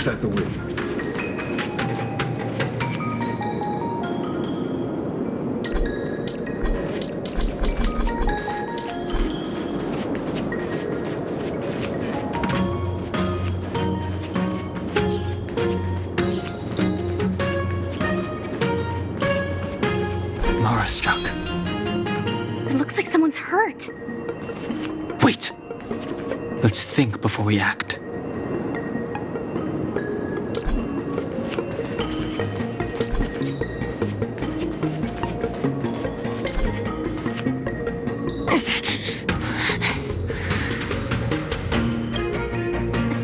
Was that the wind? Mara struck. It looks like someone's hurt. Wait! Let's think before we act.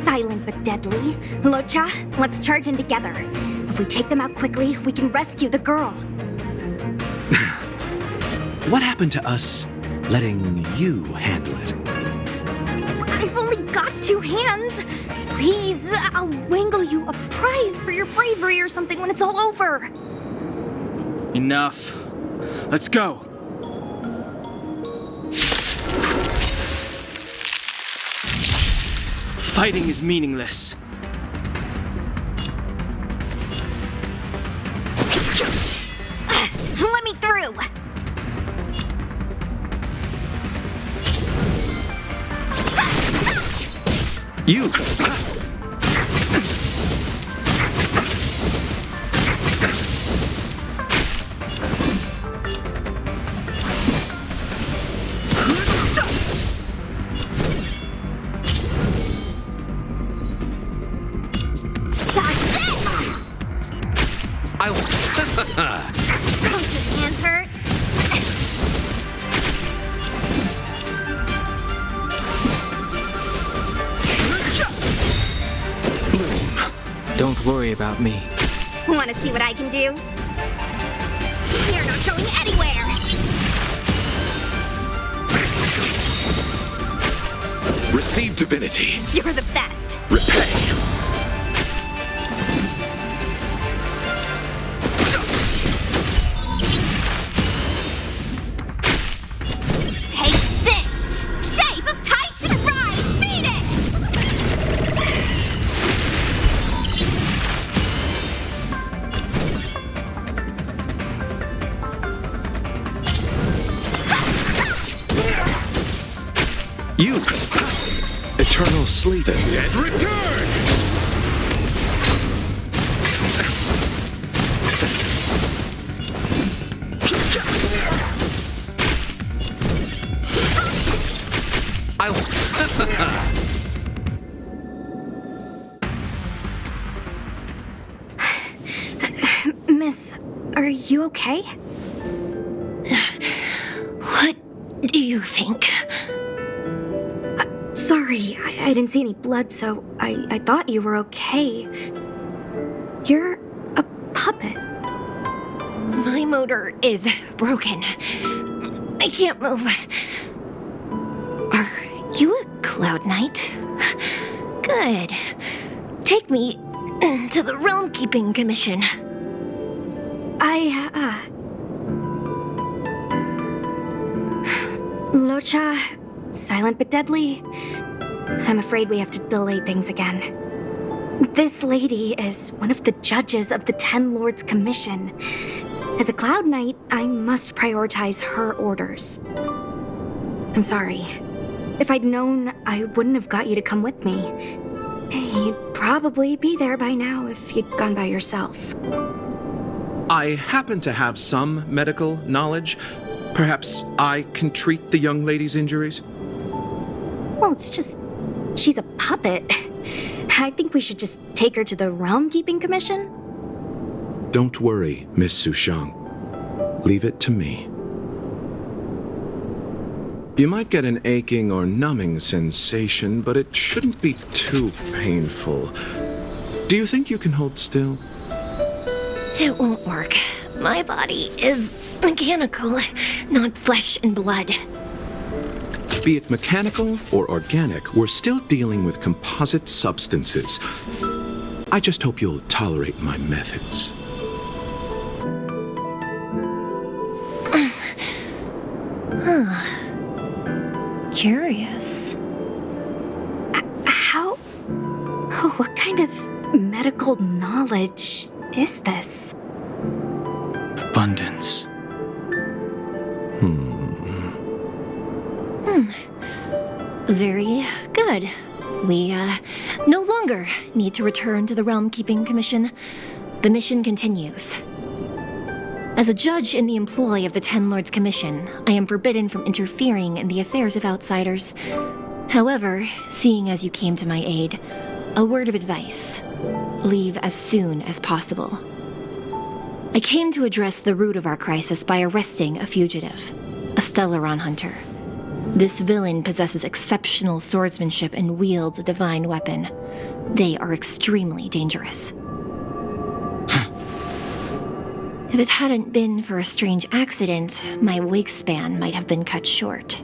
Silent but deadly. Locha, let's charge in together. If we take them out quickly, we can rescue the girl. What happened to us letting you handle it? I've only got 2 hands. Please, I'll wangle you a prize for your bravery or something when it's all over. Enough. Let's go. Fighting is meaningless. Let me through. You! I'll... Don't your hands hurt? Don't worry about me. Want to see what I can do? You're not going anywhere! Receive divinity. You're the best. Repay. Take this! Shape of Taishan Rise, Venus! You! Eternal sleep. The dead return! I'll... Miss, are you okay? What do you think? Sorry, I didn't see any blood, so I thought you were okay. You're a puppet. My motor is broken. I can't move. Are you a Cloud Knight? Good. Take me to the Realm Keeping Commission. Locha, silent but deadly. I'm afraid we have to delay things again. This lady is one of the judges of the Ten Lords Commission. As a Cloud Knight, I must prioritize her orders. I'm sorry. If I'd known, I wouldn't have got you to come with me. You'd probably be there by now if you'd gone by yourself. I happen to have some medical knowledge. Perhaps I can treat the young lady's injuries? Well, it's just... she's a puppet. I think we should just take her to the Realm Keeping Commission. Don't worry, Miss Sushang. Leave it to me. You might get an aching or numbing sensation, but it shouldn't be too painful. Do you think you can hold still? It won't work. My body is mechanical, not flesh and blood. Be it mechanical or organic, we're still dealing with composite substances. I just hope you'll tolerate my methods. Curious. How... Oh, what kind of medical knowledge is this? Abundance. Very good. We, no longer need to return to the Realm Keeping Commission. The mission continues. As a judge in the employ of the Ten Lords Commission, I am forbidden from interfering in the affairs of outsiders. However, seeing as you came to my aid, a word of advice. Leave as soon as possible. I came to address the root of our crisis by arresting a fugitive, a Stellaron hunter. This villain possesses exceptional swordsmanship and wields a divine weapon. They are extremely dangerous. If it hadn't been for a strange accident, my wingspan might have been cut short.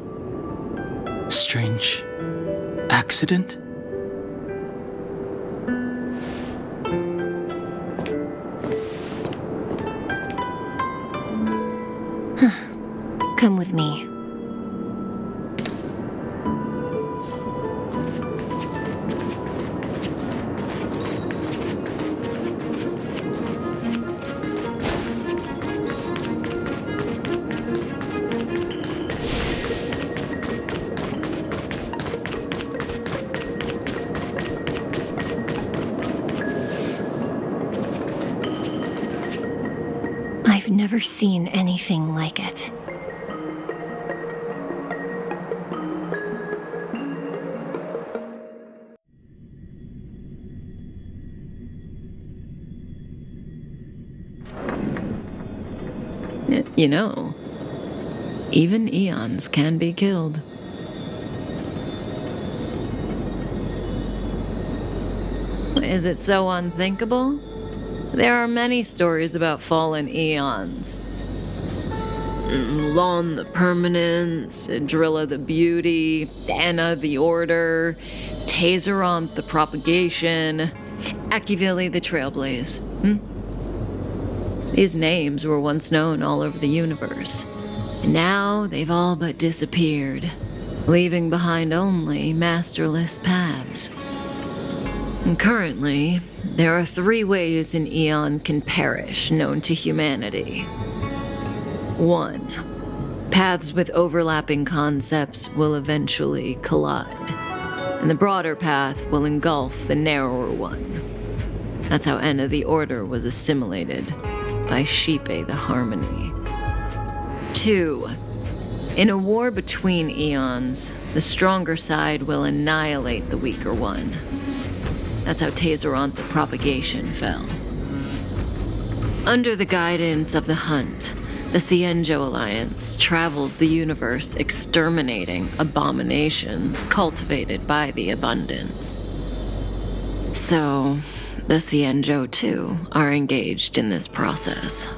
Strange accident? Come with me. I've never seen anything like it. You know, even eons can be killed. Is it so unthinkable? There are many stories about fallen eons. Lon the Permanence, Drilla the Beauty, Anna the Order, Tazeronth the Propagation, Akivili the Trailblaze. These names were once known all over the universe, and now they've all but disappeared, leaving behind only masterless paths. And currently, there are 3 ways an eon can perish known to humanity. 1. Paths with overlapping concepts will eventually collide, and the broader path will engulf the narrower one. That's how Enna the Order was assimilated by Shipe the Harmony. 2. In a war between eons, the stronger side will annihilate the weaker one. That's how Tazeronth the Propagation fell. Under the guidance of the Hunt, the Cienjo Alliance travels the universe exterminating abominations cultivated by the Abundance. So, the Cienjo, too, are engaged in this process.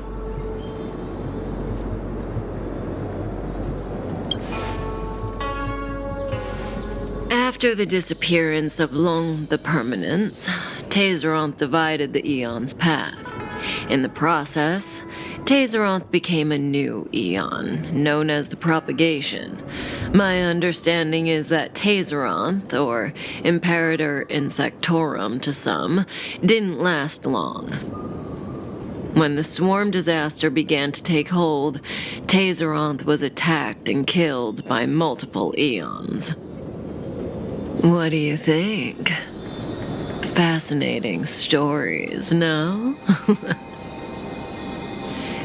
After the disappearance of Long the Permanence, Tazeronth divided the Eon's path. In the process, Tazeronth became a new Eon, known as the Propagation. My understanding is that Tazeronth, or Imperator Insectorum to some, didn't last long. When the swarm disaster began to take hold, Tazeronth was attacked and killed by multiple Eons. What do you think? Fascinating stories, no?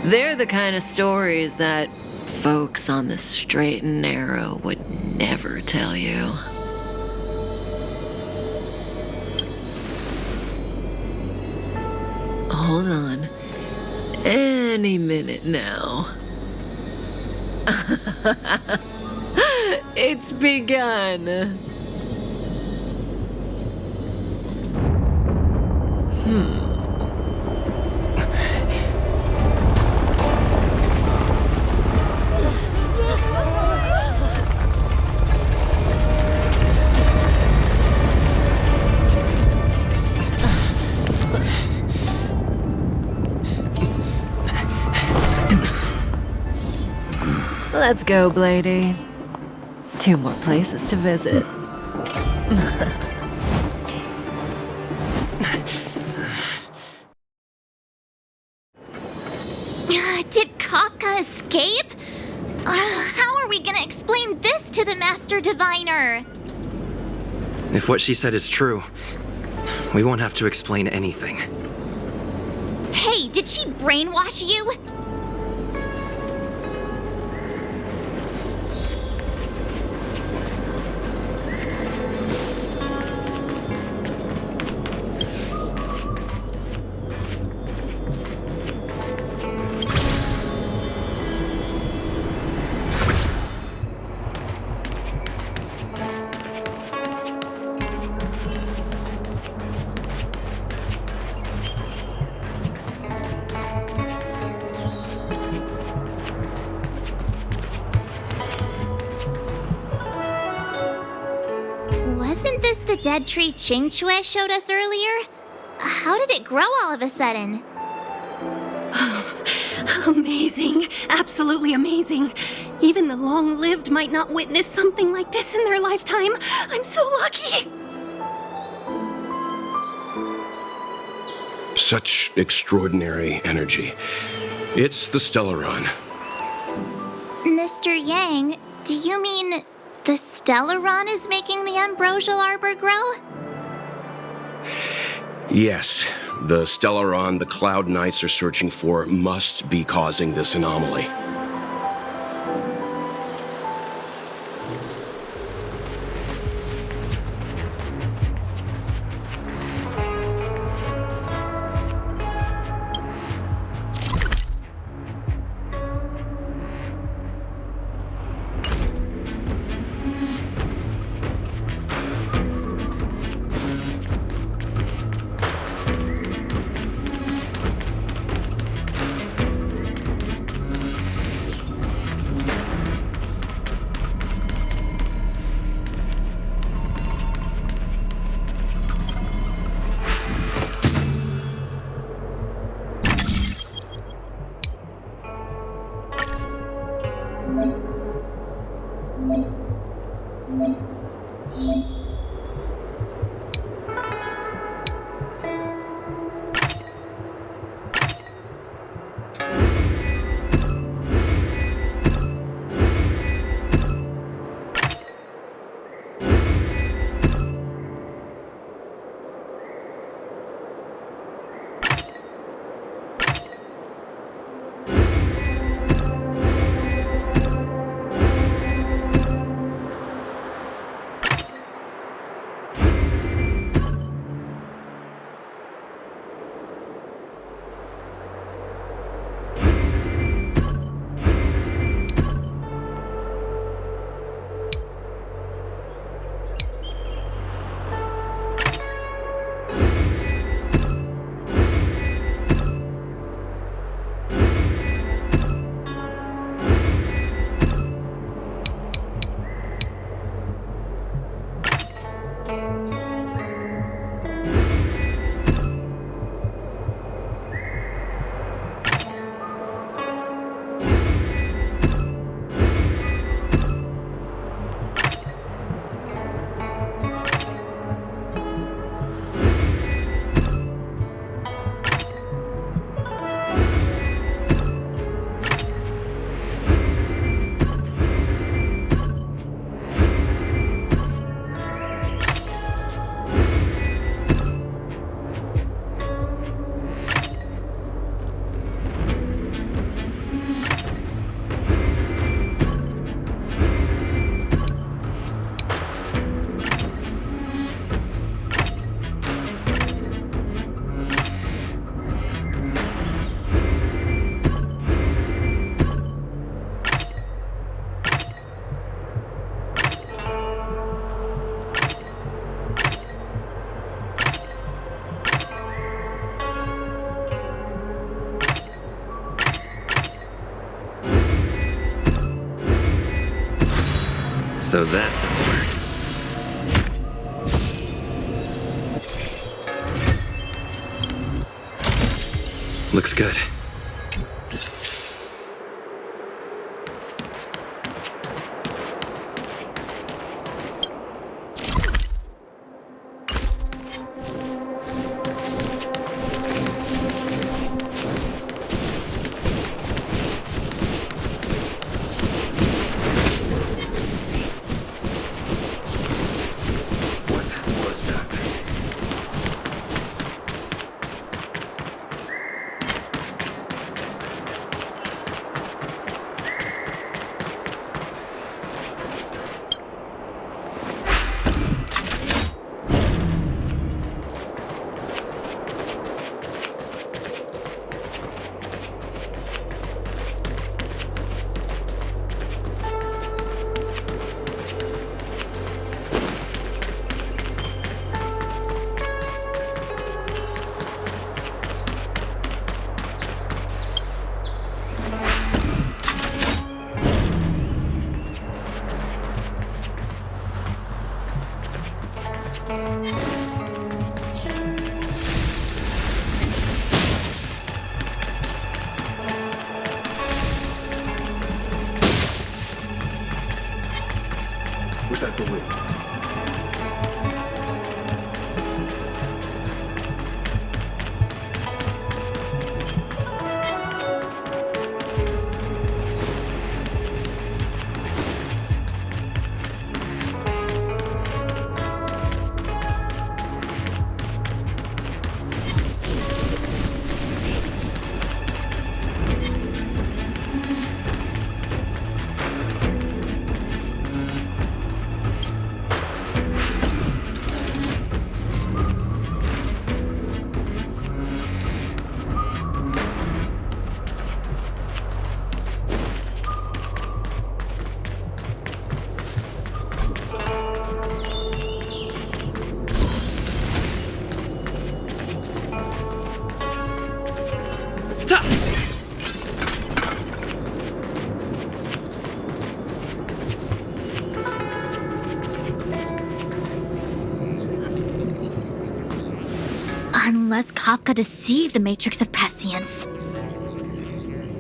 They're the kind of stories that folks on the straight and narrow would never tell you. Hold on. Any minute now. It's begun. Let's go, Blady. 2 more places to visit. to the Master Diviner. If what she said is true, we won't have to explain anything. Hey, did she brainwash you? Wasn't this the dead tree Ching Chue showed us earlier? How did it grow all of a sudden? Amazing. Absolutely amazing. Even the long-lived might not witness something like this in their lifetime. I'm so lucky. Such extraordinary energy. It's the Stellaron. Mr. Yang, do you mean the Stellaron is making the ambrosial arbor grow? Yes, the Stellaron the Cloud Knights are searching for must be causing this anomaly. So that's how it works. Looks good. Unless Kafka deceived the Matrix of Prescience.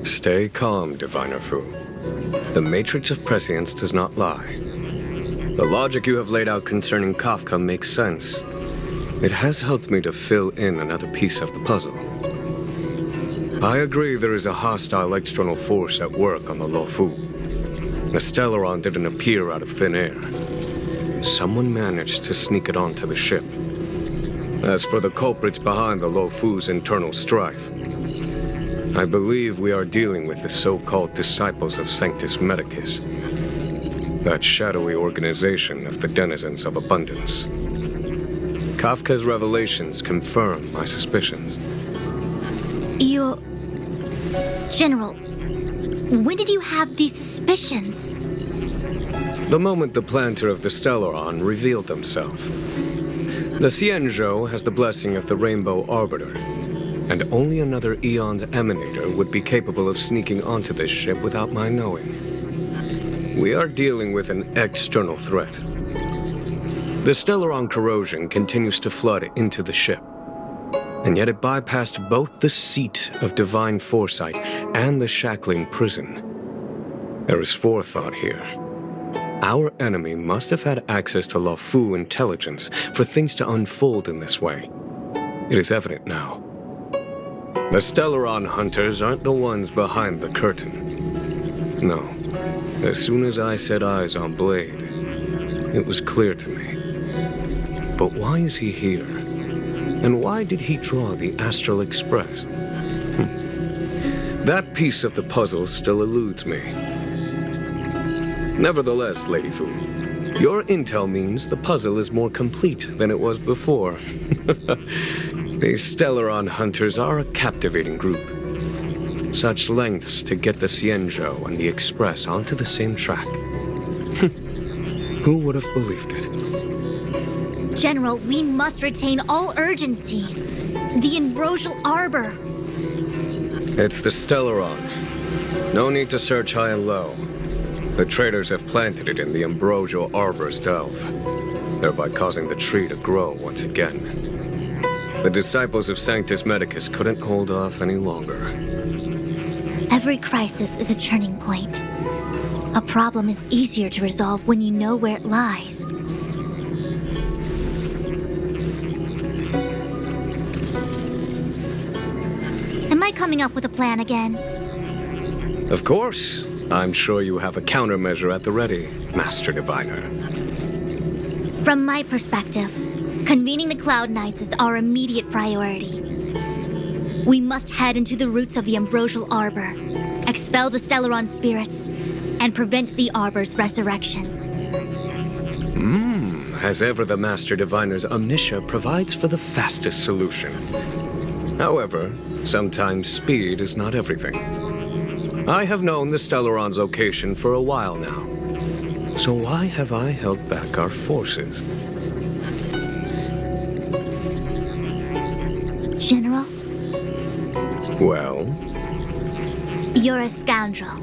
Stay calm, Diviner Fu. The Matrix of Prescience does not lie. The logic you have laid out concerning Kafka makes sense. It has helped me to fill in another piece of the puzzle. I agree there is a hostile external force at work on the Luofu. The Stellaron didn't appear out of thin air. Someone managed to sneak it onto the ship. As for the culprits behind the Luofu's internal strife, I believe we are dealing with the so-called Disciples of Sanctus Medicus, that shadowy organization of the denizens of abundance. Kafka's revelations confirm my suspicions. General, when did you have these suspicions? The moment the planter of the Stellaron revealed himself. The Xianzhou has the blessing of the Rainbow Arbiter, and only another Eon's emanator would be capable of sneaking onto this ship without my knowing. We are dealing with an external threat. The Stellaron corrosion continues to flood into the ship, and yet it bypassed both the seat of divine foresight and the shackling prison. There is forethought here. Our enemy must have had access to Luofu intelligence for things to unfold in this way. It is evident now. The Stellaron hunters aren't the ones behind the curtain. No. As soon as I set eyes on Blade, it was clear to me. But why is he here? And why did he draw the Astral Express? That piece of the puzzle still eludes me. Nevertheless, Lady Fu, your intel means the puzzle is more complete than it was before. These Stellaron hunters are a captivating group. Such lengths to get the Xianzhou and the Express onto the same track. Who would have believed it? General, we must retain all urgency. The Ambrosial Arbor. It's the Stellaron. No need to search high and low. The traders have planted it in the Ambrosial Arbor's delve, thereby causing the tree to grow once again. The Disciples of Sanctus Medicus couldn't hold off any longer. Every crisis is a turning point. A problem is easier to resolve when you know where it lies. Am I coming up with a plan again? Of course. I'm sure you have a countermeasure at the ready, Master Diviner. From my perspective, convening the Cloud Knights is our immediate priority. We must head into the roots of the Ambrosial Arbor, expel the Stellaron spirits, and prevent the Arbor's resurrection. As ever, the Master Diviner's omniscia provides for the fastest solution. However, sometimes speed is not everything. I have known the Stellaron's location for a while now. So why have I held back our forces? General? Well? You're a scoundrel.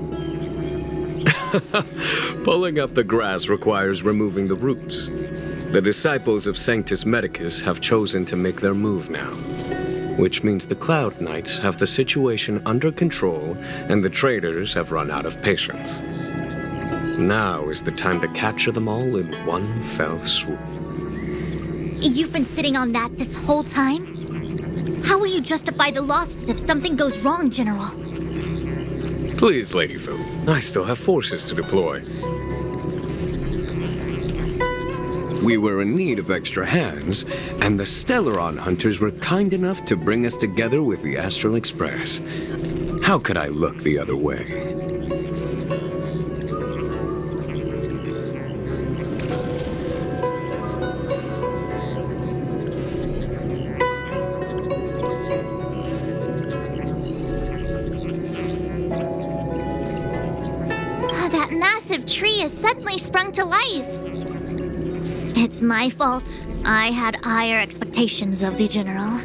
Pulling up the grass requires removing the roots. The disciples of Sanctus Medicus have chosen to make their move now, which means the Cloud Knights have the situation under control and the traders have run out of patience. Now is the time to capture them all in one fell swoop. You've been sitting on that this whole time? How will you justify the losses if something goes wrong, General? Please, Lady Fu, I still have forces to deploy. We were in need of extra hands, and the Stellaron hunters were kind enough to bring us together with the Astral Express. How could I look the other way? That massive tree has suddenly sprung to life. It's my fault. I had higher expectations of the General.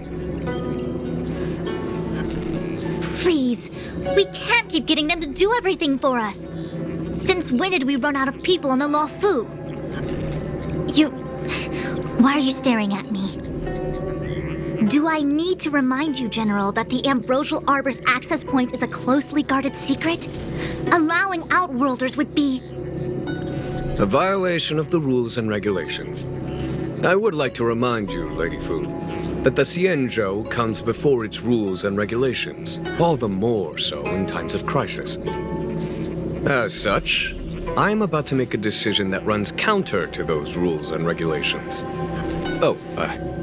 Please, we can't keep getting them to do everything for us. Since when did we run out of people on the Law Fu? Why are you staring at me? Do I need to remind you, General, that the Ambrosial Arbor's access point is a closely guarded secret? Allowing Outworlders would be... A violation of the rules and regulations. I would like to remind you, Lady Fu, that the Xianzhou comes before its rules and regulations, all the more so in times of crisis. As such, I am about to make a decision that runs counter to those rules and regulations. Oh,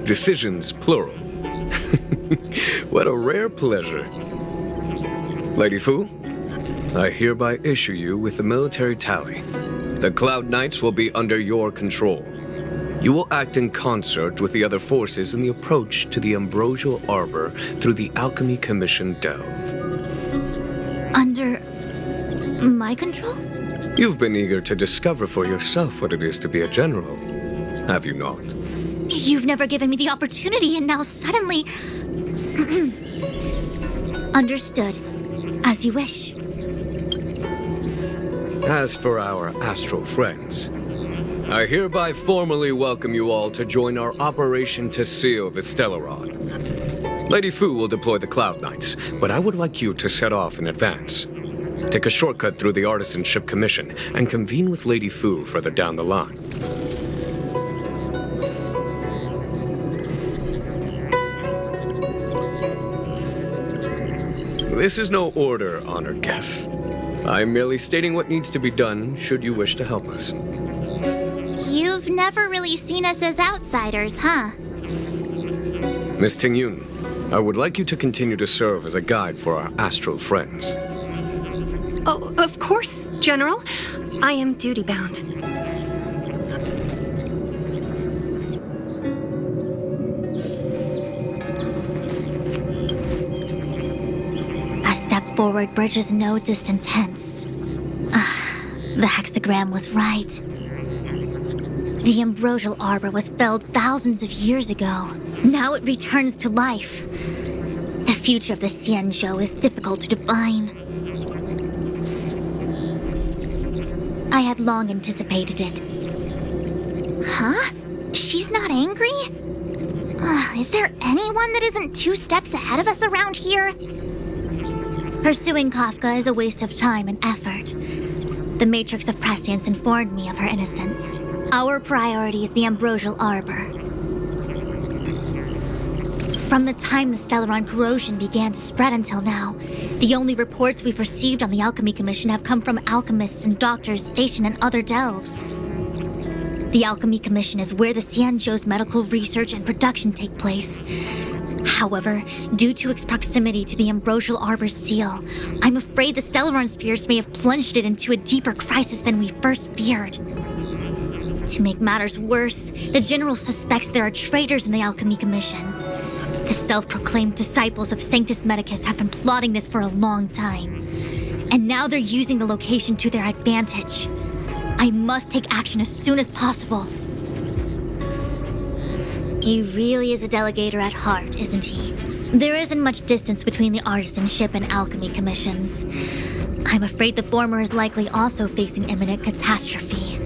decisions plural. What a rare pleasure. Lady Fu, I hereby issue you with the military tally. The Cloud Knights will be under your control. You will act in concert with the other forces in the approach to the Ambrosial Arbor through the Alchemy Commission Delve. Under... my control? You've been eager to discover for yourself what it is to be a general, have you not? You've never given me the opportunity, and now suddenly... Understood. As you wish. As for our astral friends, I hereby formally welcome you all to join our operation to seal the Stellaron. Lady Fu will deploy the Cloud Knights, but I would like you to set off in advance. Take a shortcut through the Artisanship Commission and convene with Lady Fu further down the line. This is no order, honored guests. I'm merely stating what needs to be done should you wish to help us. You've never really seen us as outsiders, huh? Miss Tingyun, I would like you to continue to serve as a guide for our astral friends. Oh, of course, General. I am duty-bound. A step forward bridges no distance hence. The hexagram was right. The Ambrosial Arbor was felled thousands of years ago. Now it returns to life. The future of the Xianzhou is difficult to define. I had long anticipated it. Huh? She's not angry? Is there anyone that isn't 2 steps ahead of us around here? Pursuing Kafka is a waste of time and effort. The Matrix of Prescience informed me of her innocence. Our priority is the Ambrosial Arbor. From the time the Stellaron corrosion began to spread until now, the only reports we've received on the Alchemy Commission have come from alchemists and doctors stationed in other delves. The Alchemy Commission is where the Xianzhou's medical research and production take place. However, due to its proximity to the Ambrosial Arbor's seal, I'm afraid the Stellaron spheres may have plunged it into a deeper crisis than we first feared. To make matters worse, the General suspects there are traitors in the Alchemy Commission. The self-proclaimed disciples of Sanctus Medicus have been plotting this for a long time. And now they're using the location to their advantage. I must take action as soon as possible. He really is a delegator at heart, isn't he? There isn't much distance between the Artisanship and Alchemy Commissions. I'm afraid the former is likely also facing imminent catastrophe.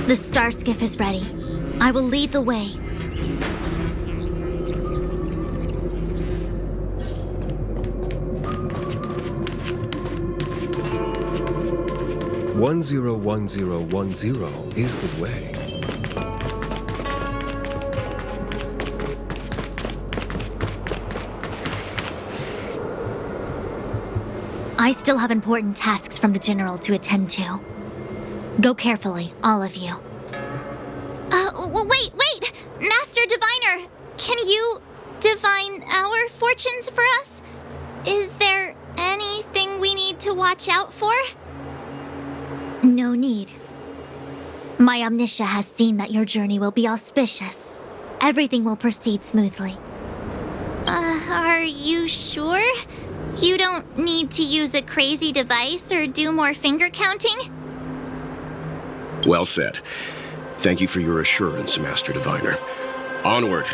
The star skiff is ready. I will lead the way. One zero 1010 is the way. I still have important tasks from the General to attend to. Go carefully, all of you. Wait! Master Diviner! Can you divine our fortunes for us? Is there anything we need to watch out for? No need. My Omniscia has seen that your journey will be auspicious. Everything will proceed smoothly. Are you sure? You don't need to use a crazy device or do more finger counting? Well said. Thank you for your assurance, Master Diviner. Onward.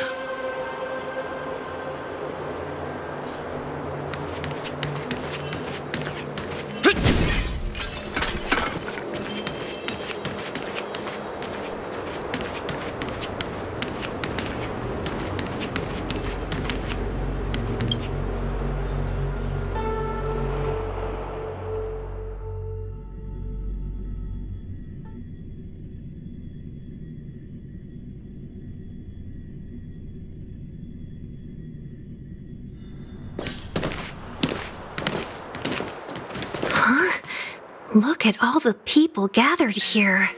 Look at all the people gathered here.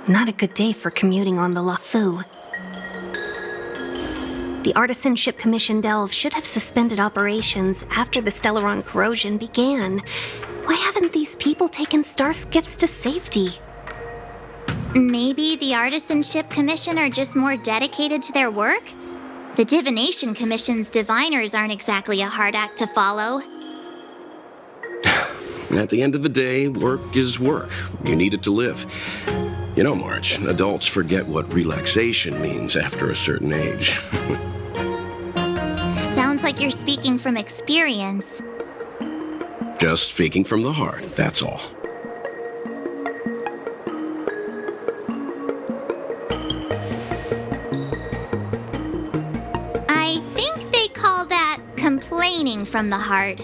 Not a good day for commuting on the LaFu. The Artisanship Commission Delve should have suspended operations after the Stellaron corrosion began. Why haven't these people taken star skiffs to safety? Maybe the Artisanship Commission are just more dedicated to their work? The Divination Commission's diviners aren't exactly a hard act to follow. At the end of the day, work is work. You need it to live. You know, March, adults forget what relaxation means after a certain age. Sounds like you're speaking from experience. Just speaking from the heart, that's all. I think they call that complaining from the heart.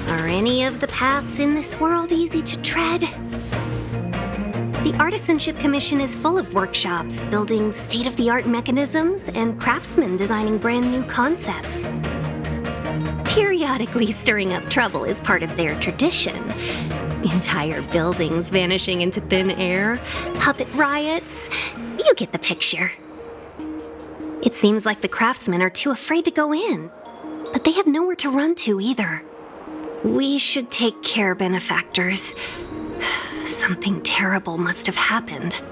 Are any of the paths in this world easy to tread? The Artisanship Commission is full of workshops, building state-of-the-art mechanisms, and craftsmen designing brand new concepts. Periodically stirring up trouble is part of their tradition. Entire buildings vanishing into thin air, puppet riots. You get the picture. It seems like the craftsmen are too afraid to go in, but they have nowhere to run to either. We should take care, benefactors. Something terrible must have happened.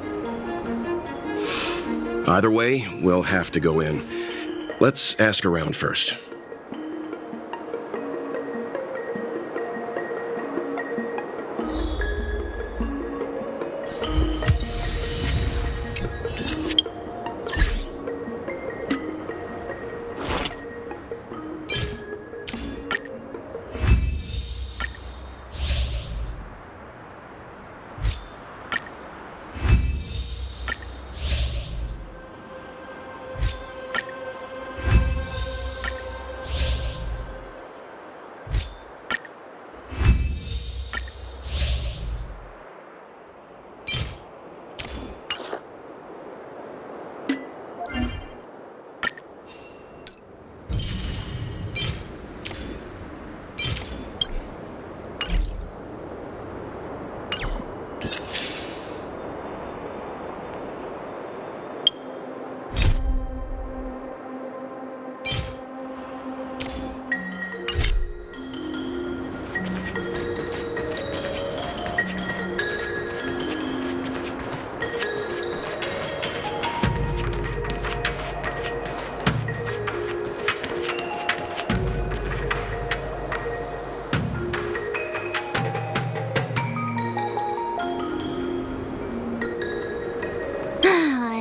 Either way, we'll have to go in. Let's ask around first.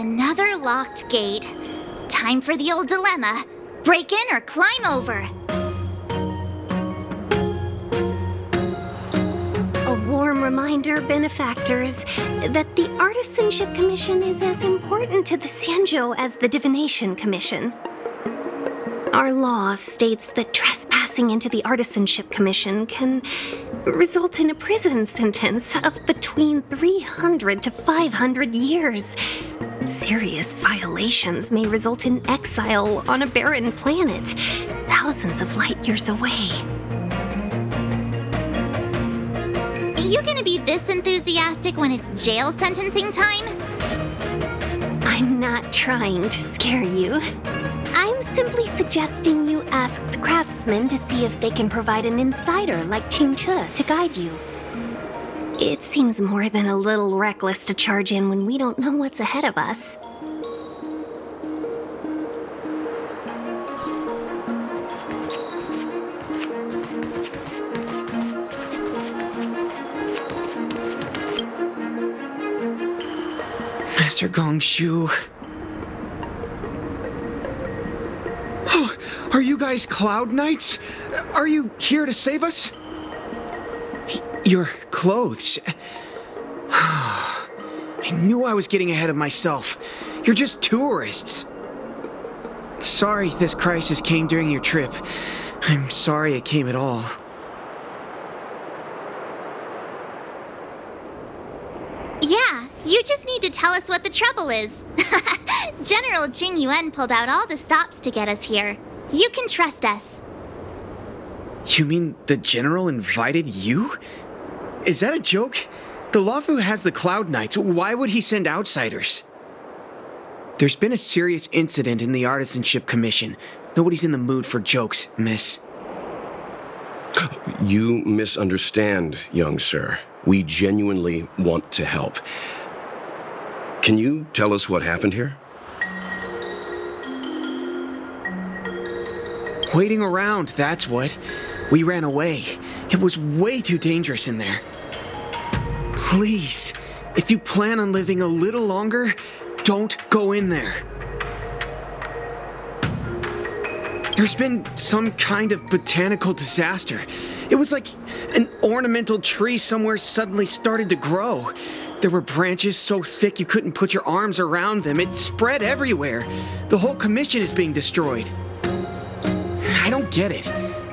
Another locked gate. Time for the old dilemma. Break in or climb over? remind our benefactors that the Artisanship Commission is as important to the Xianzhou as the Divination Commission. Our law states that trespassing into the Artisanship Commission can result in a prison sentence of between 300 to 500 years. Serious violations may result in exile on a barren planet, thousands of light years away. You gonna be this enthusiastic when it's jail sentencing time? I'm not trying to scare you. I'm simply suggesting you ask the craftsmen to see if they can provide an insider like Qingche to guide you. It seems more than a little reckless to charge in when we don't know what's ahead of us. Master Gongshu. Oh, are you guys Cloud Knights? Are you here to save us? Your clothes. I knew I was getting ahead of myself. You're just tourists. Sorry this crisis came during your trip. I'm sorry it came at all. Yeah, you just need to tell us what the trouble is. General Jing Yuan pulled out all the stops to get us here. You can trust us. You mean the General invited you? Is that a joke? The Luofu has the Cloud Knights. Why would he send outsiders? There's been a serious incident in the Artisanship Commission. Nobody's in the mood for jokes, miss. You misunderstand, young sir. We genuinely want to help. Can you tell us what happened here? Waiting around, that's what. We ran away. It was way too dangerous in there. Please, if you plan on living a little longer, don't go in there. There's been some kind of botanical disaster. It was like an ornamental tree somewhere suddenly started to grow. There were branches so thick you couldn't put your arms around them. It spread everywhere. The whole commission is being destroyed. I don't get it.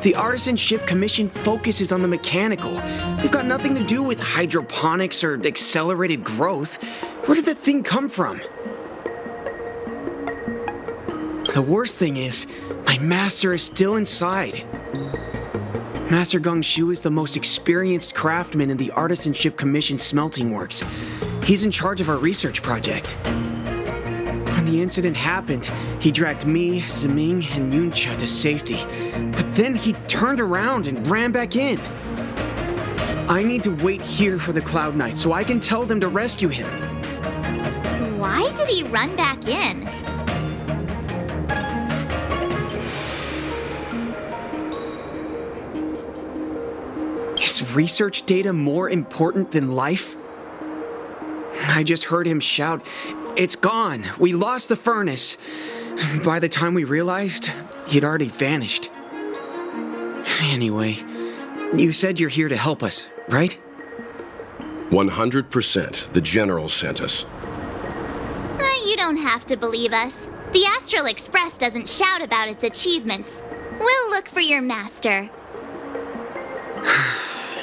The Artisanship Commission focuses on the mechanical. They've got nothing to do with hydroponics or accelerated growth. Where did that thing come from? The worst thing is, my master is still inside. Master Gongshu is the most experienced craftsman in the Artisanship Commission smelting works. He's in charge of our research project. When the incident happened, he dragged me, Ziming, and Yuncha to safety. But then he turned around and ran back in. I need to wait here for the Cloud Knight so I can tell them to rescue him. Why did he run back in? Is research data more important than life? I just heard him shout, "It's gone! We lost the furnace!" By the time we realized, he'd already vanished. Anyway, you said you're here to help us, right? 100%. The General sent us. You don't have to believe us. The Astral Express doesn't shout about its achievements. We'll look for your master.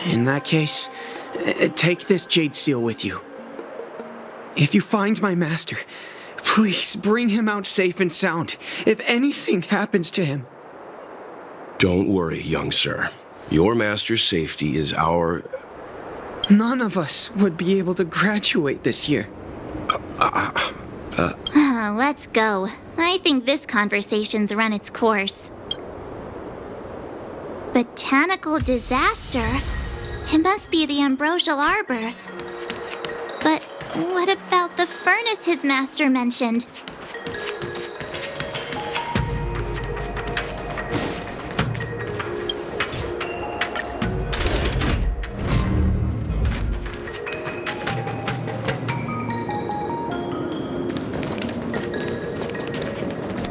In that case, take this jade seal with you. If you find my master, please bring him out safe and sound. If anything happens to him. Don't worry, young sir. Your master's safety is our... None of us would be able to graduate this year. Let's go. I think this conversation's run its course. Botanical disaster? It must be the Ambrosial Arbor. But what about the furnace his master mentioned?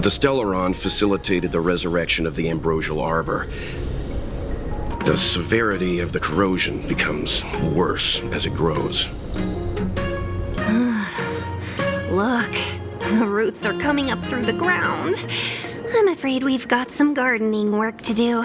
The Stellaron facilitated the resurrection of the Ambrosial Arbor. The severity of the corrosion becomes worse as it grows. Look, the roots are coming up through the ground. I'm afraid we've got some gardening work to do.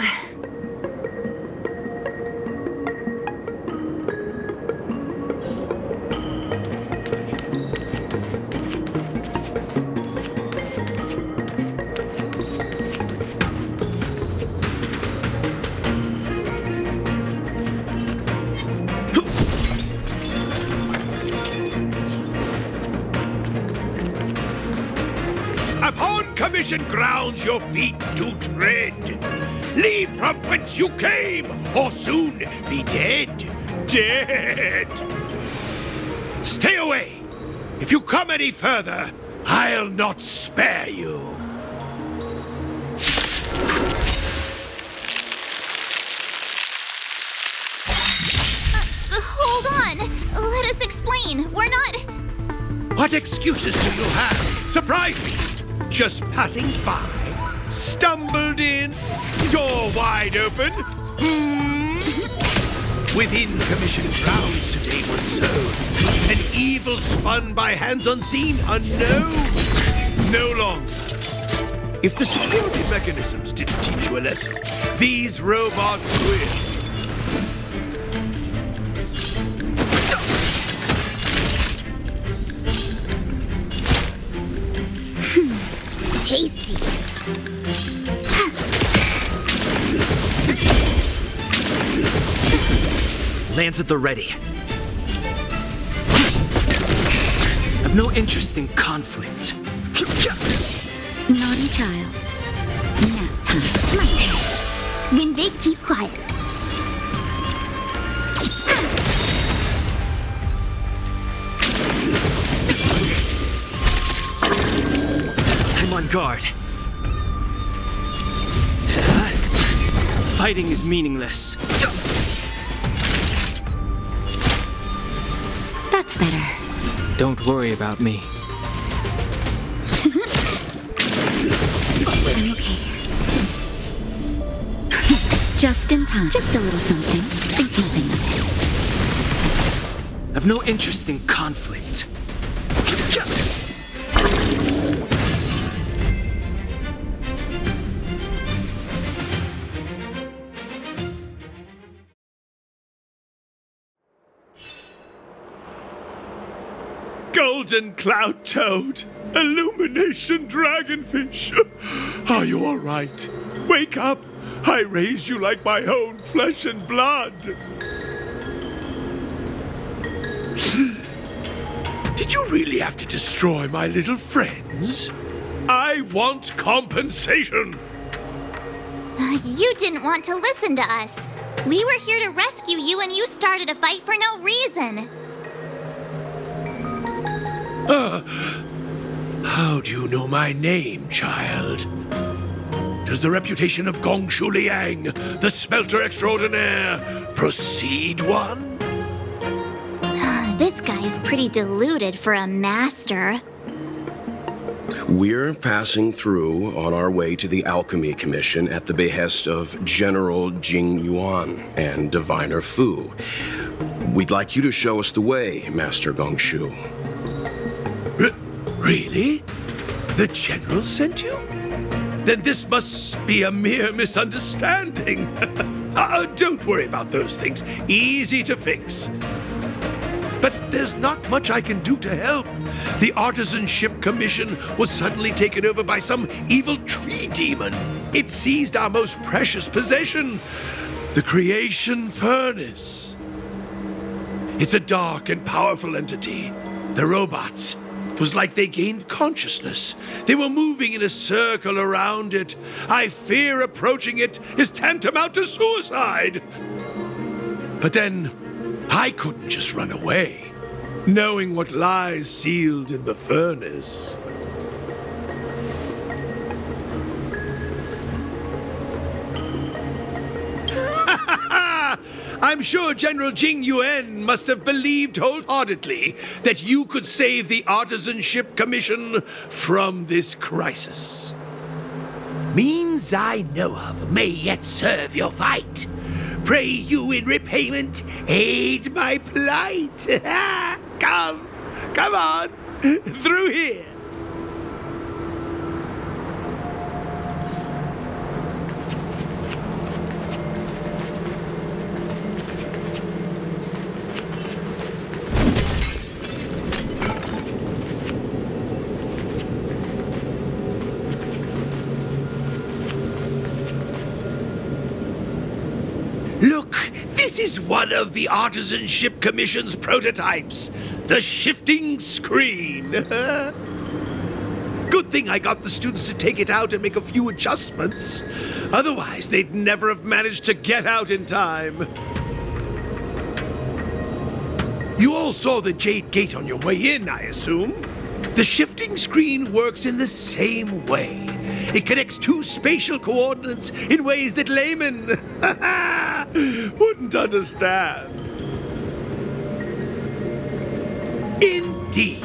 Upon commission grounds your feet do tread. Leave from whence you came, or soon be dead. Dead! Stay away! If you come any further, I'll not spare you. Hold on! Let us explain. We're not... What excuses do you have? Surprise me! Just passing by? Stumbled in? Door wide open? Within commission grounds today was sown an evil spun by hands unseen, unknown. No longer. If the security mechanisms didn't teach you a lesson, these robots will. tasty. Lands at the ready. I've no interest in conflict. Naughty child. Nap time. My turn. Then big, keep quiet. I'm on guard. Fighting is meaningless. That's better. Don't worry about me. I'm okay. Just in time. Just a little something. Think nothing of it. I've no interest in conflict. Golden Cloud Toad, Illumination Dragonfish. Are you all right? Wake up! I raised you like my own flesh and blood. Did you really have to destroy my little friends? I want compensation. You didn't want to listen to us. We were here to rescue you and you started a fight for no reason. How do you know my name, child? Does the reputation of Gongshu Liang, the smelter extraordinaire, precede one? This guy's pretty deluded for a master. We're passing through on our way to the Alchemy Commission at the behest of General Jing Yuan and Diviner Fu. We'd like you to show us the way, Master Gongshu. Really? The General sent you? Then this must be a mere misunderstanding. Don't worry about those things. Easy to fix. But there's not much I can do to help. The Artisanship Commission was suddenly taken over by some evil tree demon. It seized our most precious possession, the Creation Furnace. It's a dark and powerful entity. The robots. It was like they gained consciousness. They were moving in a circle around it. I fear approaching it is tantamount to suicide. But then, I couldn't just run away, knowing what lies sealed in the furnace. I'm sure General Jing Yuan must have believed wholeheartedly that you could save the Artisanship Commission from this crisis. Means I know of may yet serve your fight. Pray you in repayment aid my plight. Come on, through here. Look, this is one of the Artisanship Commission's prototypes, the shifting screen. Good thing I got the students to take it out and make a few adjustments. Otherwise, they'd never have managed to get out in time. You all saw the Jade Gate on your way in, I assume? The shifting screen works in the same way. It connects two spatial coordinates in ways that laymen wouldn't understand. Indeed.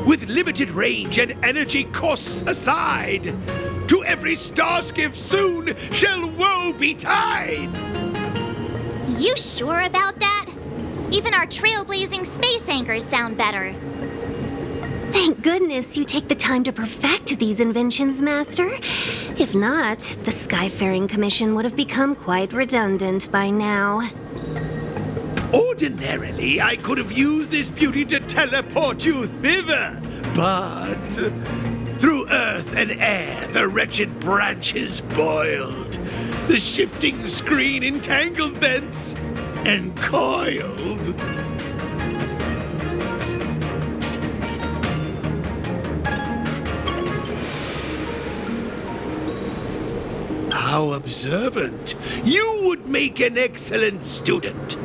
With limited range and energy costs aside, to every star skiff soon shall woe betide. You sure about that? Even our trailblazing space anchors sound better. Thank goodness you take the time to perfect these inventions, Master. If not, the Skyfaring Commission would have become quite redundant by now. Ordinarily, I could have used this beauty to teleport you thither, but through earth and air, the wretched branches boiled. The shifting screen entangled thence and coiled. How observant. You would make an excellent student.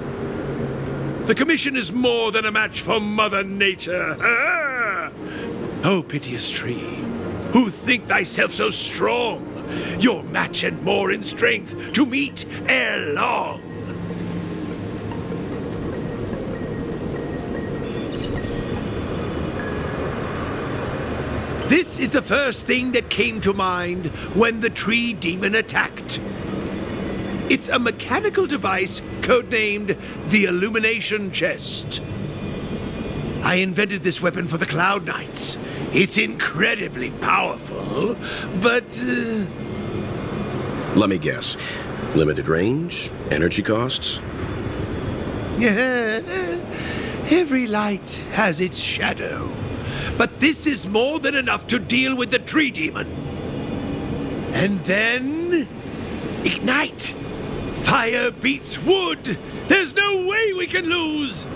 The Commission is more than a match for Mother Nature. Oh, piteous tree, who think thyself so strong, your match and more in strength to meet ere long. This is the first thing that came to mind when the tree demon attacked. It's a mechanical device codenamed the Illumination Chest. I invented this weapon for the Cloud Knights. It's incredibly powerful, but... Let me guess. Limited range? Energy costs? Every light has its shadow. But this is more than enough to deal with the tree demon. And then... ignite! Fire beats wood! There's no way we can lose!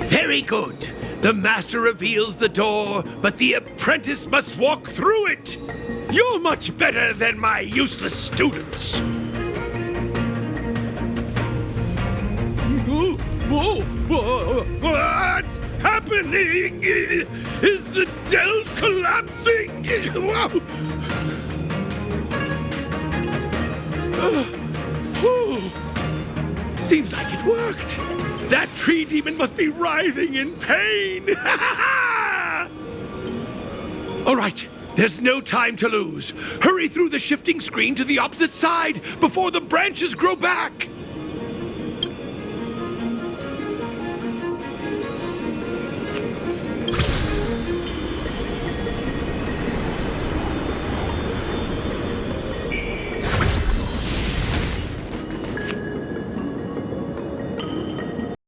Very good. The master reveals the door, but the apprentice must walk through it. You're much better than my useless students. What's happening? Is the Dell collapsing? Seems like it worked. That tree demon must be writhing in pain. All right, there's no time to lose. Hurry through the shifting screen to the opposite side before the branches grow back.